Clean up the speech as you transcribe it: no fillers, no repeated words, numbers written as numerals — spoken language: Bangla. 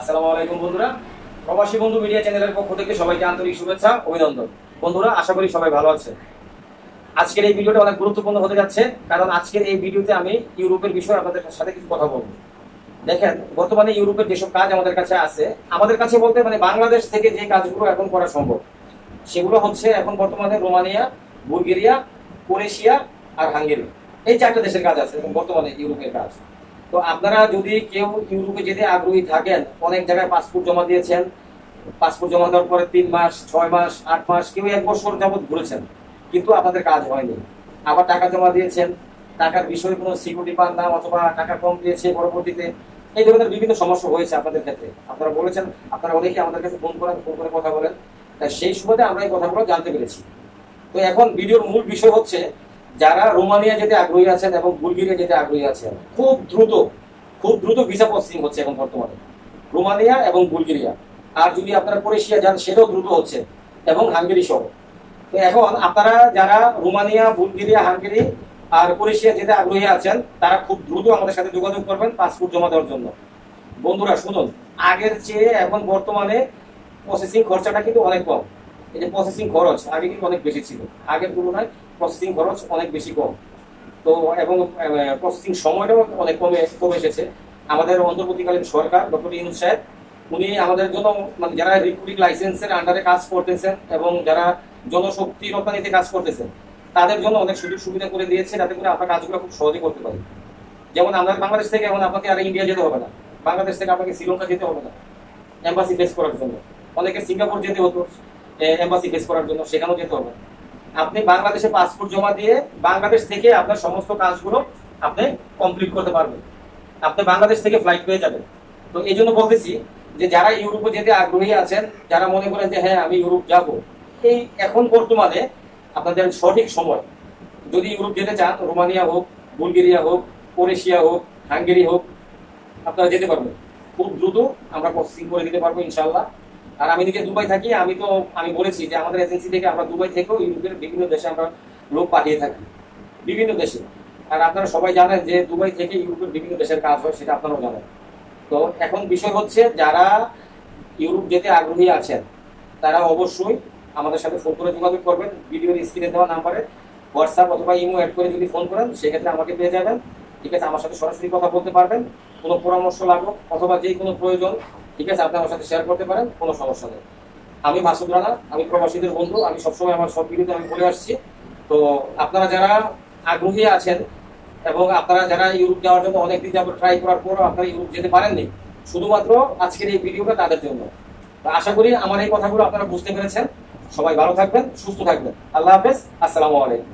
আসসালামু আলাইকুম বন্ধুরা, প্রবাসী বন্ধু মিডিয়া চ্যানেলের পক্ষ থেকে সবাইকে আন্তরিক শুভেচ্ছা অভিনন্দন। বন্ধুরা, আশা করি সবাই ভালো আছে। আজকের এই ভিডিওটা অনেক গুরুত্বপূর্ণ হতে যাচ্ছে, কারণ আজকের এই ভিডিওতে আমি ইউরোপের বিষয়ে আপনাদের সাথে কিছু কথা বলবো। দেখেন, বর্তমানে ইউরোপের যেসব কাজ আমাদের কাছে আছে, আমাদের কাছে বলতে মানে বাংলাদেশ থেকে যে কাজগুলো এখন করা সম্ভব, সেগুলো হচ্ছে এখন বর্তমানে রোমানিয়া, বুলগেরিয়া, ক্রোয়েশিয়া আর হাঙ্গেরি, এই চারটা দেশের কাজ আছে এখন বর্তমানে ইউরোপের কাজ। তো আপনারা যদি কেউ ইউরোপে যেতে আগ্রহী থাকেন, অনেক জায়গায় পাসপোর্ট জমা দিয়েছেন, পাসপোর্ট জমা দেওয়ার পরে 3 মাস, 6 মাস, 8 মাস, কেউ 1 বছর যাবত ঘুরেছেন, কিন্তু আপনাদের কাজ হয়নি। আবার টাকা জমা দিয়েছেন, টাকার বিষয়ে কোনো সিকিউরিটি পান না, অথবা টাকা কম দিয়েছে পরবর্তীতে, এই ধরনের বিভিন্ন সমস্যা হয়েছে আপনাদের ক্ষেত্রে। আপনারা বলেছেন, আপনারা অনেকে আমাদের কাছে ফোন করেন, ফোন করে কথা বলেন, তাই সেই সুবাদে আমরা এই কথাগুলো জানতে পেরেছি। তো এখন ভিডিওর মূল বিষয় হচ্ছে, যারা রোমানিয়া যেতে আগ্রহী আছেন এবং বুলগেরিয়া যেতে আগ্রহী আছেন, খুব দ্রুত ভিসা প্রসেসিং হচ্ছে এখন বর্তমানে রোমানিয়া এবং বুলগেরিয়া। আর যদি আপনারা ক্রোয়েশিয়া যান, সেটাও দ্রুত হচ্ছে, এবং হাঙ্গেরি সহ। তো এখন আপনারা যারা রোমানিয়া, বুলগেরিয়া, হাঙ্গেরি আর ক্রোয়েশিয়া যেতে আগ্রহী আছেন, তারা খুব দ্রুত আমাদের সাথে যোগাযোগ করবেন পাসপোর্ট জমা দেওয়ার জন্য। বন্ধুরা শুনুন, আগের চেয়ে এখন বর্তমানে প্রসেসিং খরচাটা কিন্তু অনেক কম। এই যে প্রসেসিং খরচ আগে কিন্তু অনেক বেশি ছিল, আগের তুলনায় প্রসেসিং খরচ অনেক বেশি কম। তো এবং প্রসেসিং সময়টাও অনেক কমে এসেছে। আমাদের অন্তর্বর্তীকালীন সরকার ডক্টর ইউনূস সাহেব, উনি আমাদের জন্য মানে যারা রিক্রুটিং লাইসেন্সের আন্ডারে কাজ করতেছেন এবং যারা জনশক্তি রপ্তানিতে কাজ করতেছেন, তাদের জন্য অনেক সুযোগ সুবিধা করে দিয়েছে, যাতে করে আমরা কাজগুলো খুব সহজে করতে পারি। যেমন আমরা বাংলাদেশ থেকে এখন আপনাকে আর ইন্ডিয়া যেতে হবে না, বাংলাদেশ থেকে আপনাকে শ্রীলঙ্কা যেতে হবে না এম্বাসি ফেস করার জন্য। অনেকে সিঙ্গাপুর যেতে হতো এম্বাসি ফেস করার জন্য, সেখানেও যেতে হবে। আপনি বাংলাদেশে পাসপোর্ট জমা দিয়ে বাংলাদেশ থেকে আপনার সমস্ত কাজগুলো আপনি কমপ্লিট করতে পারবেন। আপনি বাংলাদেশ থেকে ফ্লাইট পেয়ে যাবেন। তো এই জন্য বলতেছি যে যারা ইউরোপে যেতে আগ্রহী আছেন, যারা মনে করেন যে হ্যাঁ আমি ইউরোপ যাব, এই এখন বর্তমানে আপনাদের সঠিক সময়। যদি ইউরোপ যেতে চান, রোমানিয়া হোক, বুলগেরিয়া হোক, ক্রোয়েশিয়া হোক, হাঙ্গেরি হোক, আপনারা যেতে পারবেন। খুব দ্রুত আমরা প্রসেসিং করে দিতে পারবো ইনশাল্লাহ। আর আমি নিজে দুবাই থাকি, আমি বলেছি যে আমাদের এজেন্সি থেকে আমরা দুবাই থেকেও ইউরোপের বিভিন্ন দেশে আমরা লোক পাঠিয়ে থাকি, বিভিন্ন দেশে। আর আপনারা সবাই জানেন যে দুবাই থেকে ইউরোপের বিভিন্ন দেশের কাজ হয়, সেটা আপনারাও জানেন। তো এখন বিষয় হচ্ছে, যারা ইউরোপ যেতে আগ্রহী আছেন, তারা অবশ্যই আমাদের সাথে ফোন করে যোগাযোগ করবেন। ভিডিওর স্ক্রিনে দেওয়া নাম্বারে হোয়াটসঅ্যাপ অথবা ইমো অ্যাড করে যদি ফোন করেন, সেক্ষেত্রে আমাকে পেয়ে যাবেন। ঠিক আছে, আমার সাথে সরাসরি কথা বলতে পারবেন। কোনো পরামর্শ লাগবে অথবা যে কোনো প্রয়োজন, ঠিক আছে, আপনি আমার সাথে শেয়ার করতে পারেন, কোনো সমস্যা নেই। আমি মাসুদ রানা, আমি প্রবাসীদের বন্ধু। আমি সবসময় আমার সব ভিডিওতে আমি বলে আসছি। তো আপনারা যারা আগ্রহী আছেন এবং আপনারা যারা ইউরোপ যাওয়ার জন্য অনেকদিন যাবত ট্রাই করার পরও আপনারা ইউরোপ যেতে পারেননি, শুধুমাত্র আজকের এই ভিডিওটা তাদের জন্য। তো আশা করি আমার এই কথাগুলো আপনারা বুঝতে পেরেছেন। সবাই ভালো থাকবেন, সুস্থ থাকবেন। আল্লাহ হাফেজ, আসসালামু আলাইকুম।